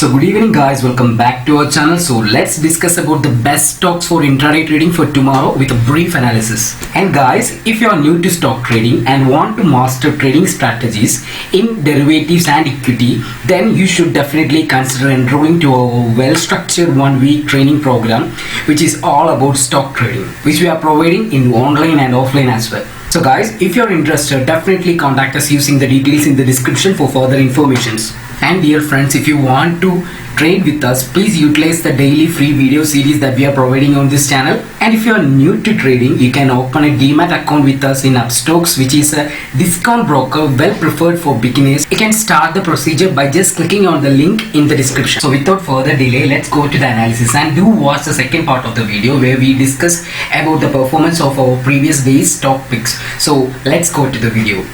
So good evening guys, welcome back to our channel. So let's discuss about the best stocks for intraday trading for tomorrow with a brief analysis. And guys, if you are new to stock trading and want to master trading strategies in derivatives and equity, then you should definitely consider enrolling to our well-structured 1 week training program, which is all about stock trading, which we are providing in online and offline as well. So guys, if you're interested, definitely contact us using the details in the description for further informations. And dear friends, if you want to trade with us, please utilize the daily free video series that we are providing on this channel. And if you are new to trading, you can open a Demat account with us in Upstocks, which is a discount broker well preferred for beginners. You can start the procedure by just clicking on the link in the description. So without further delay, let's go to the analysis and do watch the second part of the video where we discuss about the performance of our previous day's stock picks. So let's go to the video.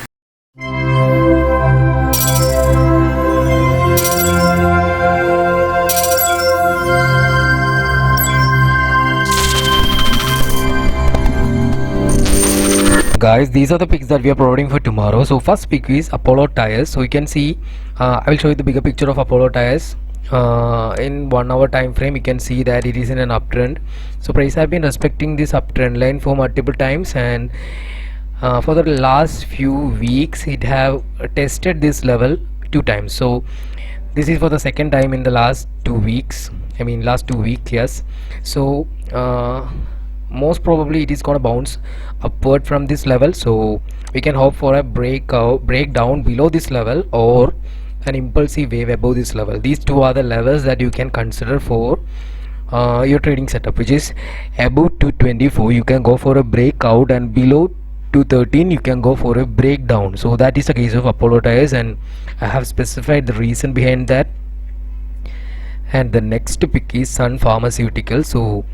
Guys, these are the picks that we are providing for tomorrow. So first pick is Apollo Tyres. So you can see I will show you the bigger picture of Apollo Tyres. In 1 hour time frame, you can see that it is in an uptrend. So price have been respecting this uptrend line for multiple times, and for the last few weeks it have tested this level 2 times. So this is for the second time in the last 2 weeks. I mean last 2 weeks, yes. So most probably it is gonna bounce upward from this level, so we can hope for a breakdown below this level or an impulsive wave above this level. These two are the levels that you can consider for your trading setup, which is above 224 you can go for a breakout, and below 213 you can go for a breakdown. So that is the case of Apollo Tyres, and I have specified the reason behind that. And the next pick is Sun Pharmaceutical. So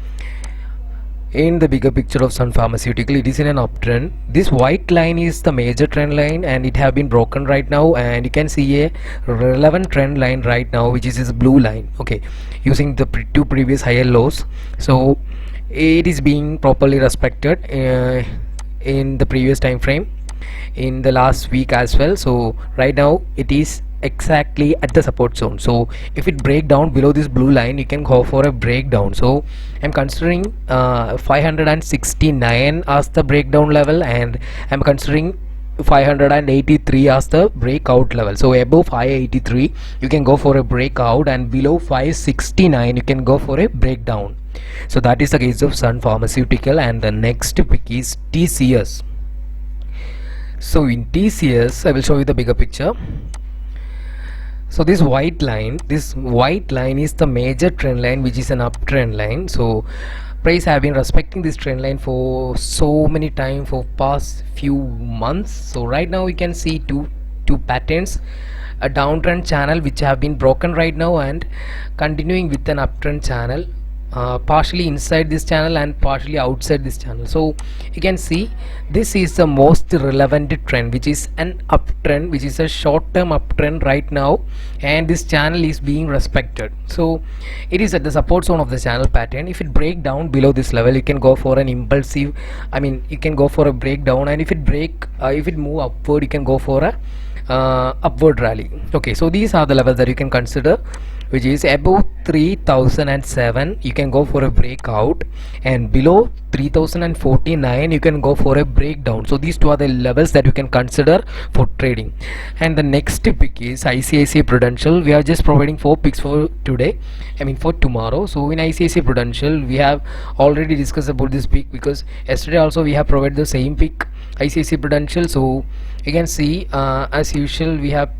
in the bigger picture of Sun Pharmaceutical, it is in an uptrend. This white line is the major trend line, and it have been broken right now, and you can see a relevant trend line right now, which is this blue line, okay, using the two previous higher lows. So it is being properly respected in the previous time frame, in the last week as well. So right now it is exactly at the support zone. So if it break down below this blue line, you can go for a breakdown. So I'm considering 569 as the breakdown level, and I'm considering 583 as the breakout level. So above 583 you can go for a breakout, and below 569 you can go for a breakdown. So that is the case of Sun Pharmaceutical. And the next pick is TCS. So in TCS, I will show you the bigger picture. So this white line is the major trend line, which is an uptrend line. So price have been respecting this trend line for so many time for past few months. So right now we can see two patterns, a downtrend channel which have been broken right now, and continuing with an uptrend channel, partially inside this channel and partially outside this channel. So you can see this is the most relevant trend, which is an uptrend, which is a short-term uptrend right now, and this channel is being respected. So it is at the support zone of the channel pattern. If it break down below this level, you can go for an impulsive, I mean you can go for a breakdown, and if it move upward, you can go for a upward rally. Okay, so these are the levels that you can consider, which is above 3007 you can go for a breakout, and below 3049 you can go for a breakdown. So these two are the levels that you can consider for trading. And the next pick is ICICI Prudential. We are just providing 4 picks for today, I mean for tomorrow. So in ICICI Prudential, we have already discussed about this pick, because yesterday also we have provided the same pick, ICICI Prudential. So you can see as usual we have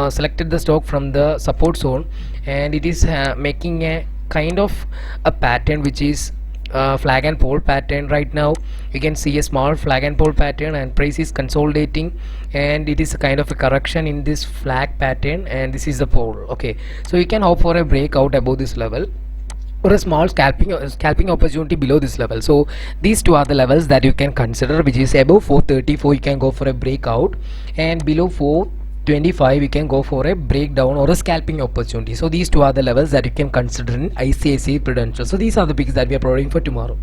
selected the stock from the support zone, and it is making a kind of a pattern, which is flag and pole pattern. Right now you can see a small flag and pole pattern, and price is consolidating, and it is a kind of a correction in this flag pattern, and this is the pole. Okay, so you can hope for a breakout above this level or a small scalping opportunity below this level. So these two are the levels that you can consider, which is above 434 you can go for a breakout, and below 425 you can go for a breakdown or a scalping opportunity. So these two are the levels that you can consider in ICICI Prudential. So these are the picks that we are providing for tomorrow.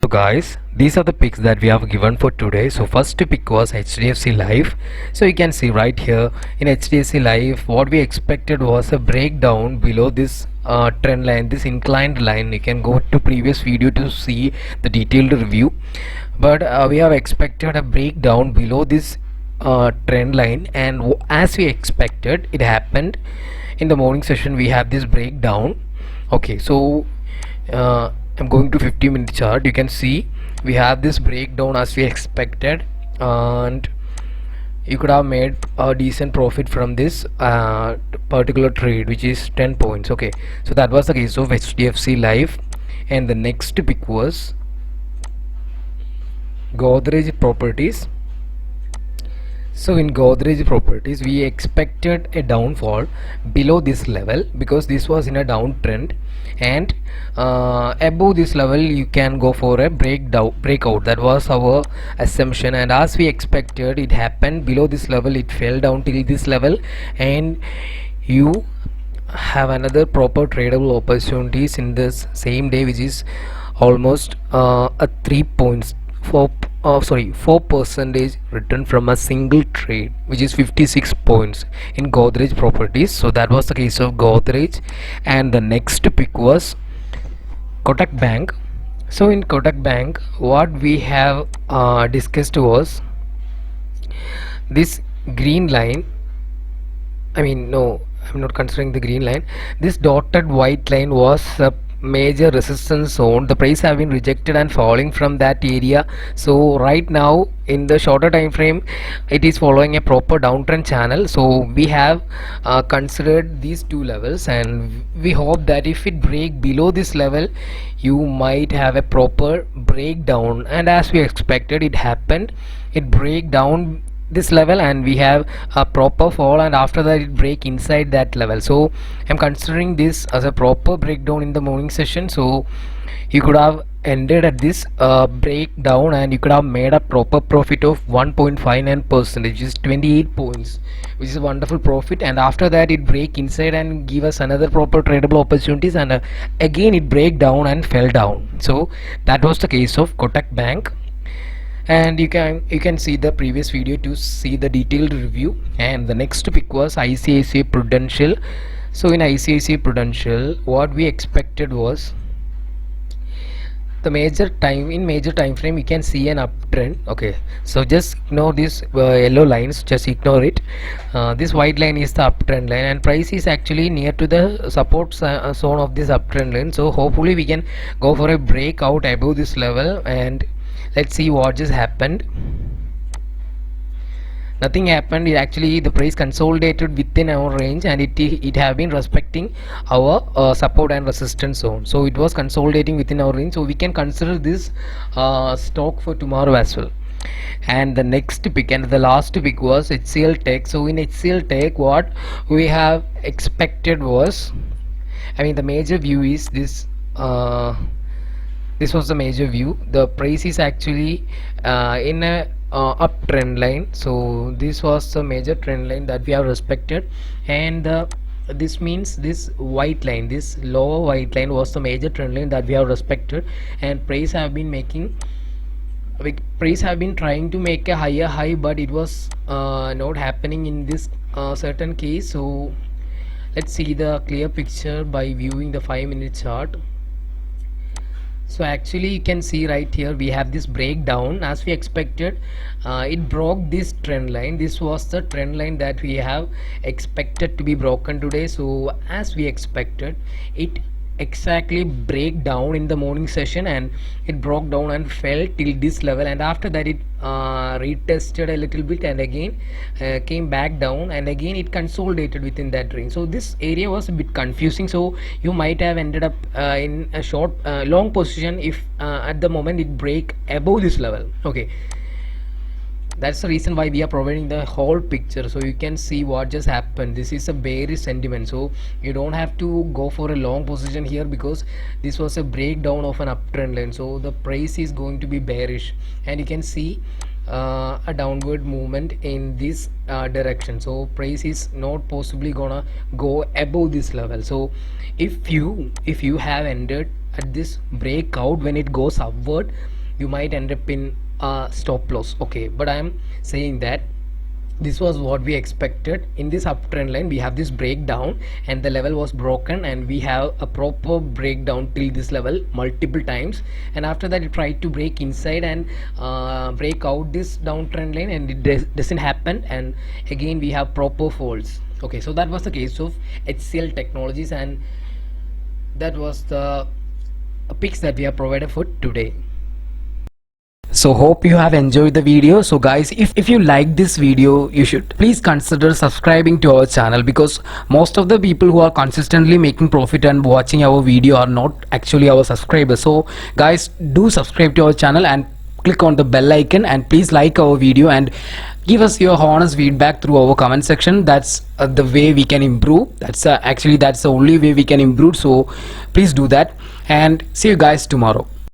So guys, these are the picks that we have given for today. So first pick was HDFC Life. So you can see right here in HDFC Life, what we expected was a breakdown below this trend line, this inclined line. You can go to previous video to see the detailed review, but we have expected a breakdown below this trend line, and as we expected, it happened. In the morning session we have this breakdown. Okay, so I'm going to 50-minute chart. You can see we have this breakdown as we expected, and you could have made a decent profit from this particular trade, which is 10 points. Okay, so that was the case of HDFC Life. And the next pick was Godrej Properties. So in Godrej Properties, we expected a downfall below this level because this was in a downtrend, and above this level you can go for a breakout. That was our assumption, and as we expected, it happened. Below this level it fell down till this level, and you have another proper tradable opportunities in this same day, which is almost a 4% return from a single trade, which is 56 points in Godrej Properties. So that was the case of Godrej. And the next pick was Kotak Bank. So in Kotak Bank, what we have discussed was this green line. I mean, no, I'm not considering the green line. This dotted white line was a major resistance zone. The price have been rejected and falling from that area. So right now in the shorter time frame, it is following a proper downtrend channel. So we have considered these two levels, and we hope that if it break below this level, you might have a proper breakdown. And as we expected, it happened. It break down this level and we have a proper fall, and after that it break inside that level. So I'm considering this as a proper breakdown in the morning session. So you could have ended at this breakdown, and you could have made a proper profit of 1.59%, which is 28 points, which is a wonderful profit. And after that it break inside and give us another proper tradable opportunities, and again it break down and fell down. So that was the case of Kotak Bank. And you can see the previous video to see the detailed review. And the next pick was ICICI Prudential. So in ICICI Prudential, what we expected was the major time frame you can see an uptrend. Okay, so just ignore this yellow lines, just ignore it. This white line is the uptrend line, and price is actually near to the support zone of this uptrend line. So hopefully we can go for a breakout above this level, and let's see what just happened. Nothing happened. It actually, the price consolidated within our range, and it have been respecting our support and resistance zone. So it was consolidating within our range, so we can consider this stock for tomorrow as well. And the next pick and the last pick was HCL Tech. So in HCL Tech, what we have expected was, I mean, the major view is this. This was the major view. The price is actually in a uptrend line. So this was the major trend line that we have respected, and this means this white line, this lower white line, was the major trend line that we have respected. And price have been trying to make a higher high, but it was not happening in this certain case. So let's see the clear picture by viewing the 5-minute chart. So actually you can see right here we have this breakdown as we expected. It broke this trend line. This was the trend line that we have expected to be broken today. So as we expected, it exactly break down in the morning session, and it broke down and fell till this level, and after that it retested a little bit and again came back down, and again it consolidated within that range. So this area was a bit confusing, so you might have ended up in a short long position if at the moment it break above this level. Okay, that's the reason why we are providing the whole picture, so you can see what just happened. This is a bearish sentiment, so you don't have to go for a long position here because this was a breakdown of an uptrend line. So the price is going to be bearish, and you can see a downward movement in this direction. So price is not possibly gonna go above this level. So if you have ended at this breakout when it goes upward, you might end up in stop loss. Okay, but I am saying that this was what we expected. In this uptrend line we have this breakdown and the level was broken, and we have a proper breakdown till this level multiple times, and after that it tried to break inside and break out this downtrend line, and it doesn't happen, and again we have proper falls. Okay, so that was the case of HCL Technologies, and that was the picks that we have provided for today. So hope you have enjoyed the video. So guys, if you like this video, you should please consider subscribing to our channel, because most of the people who are consistently making profit and watching our video are not actually our subscribers. So guys, do subscribe to our channel and click on the bell icon, and please like our video and give us your honest feedback through our comment section. That's the way we can improve. That's actually that's the only way we can improve. So please do that, and see you guys tomorrow.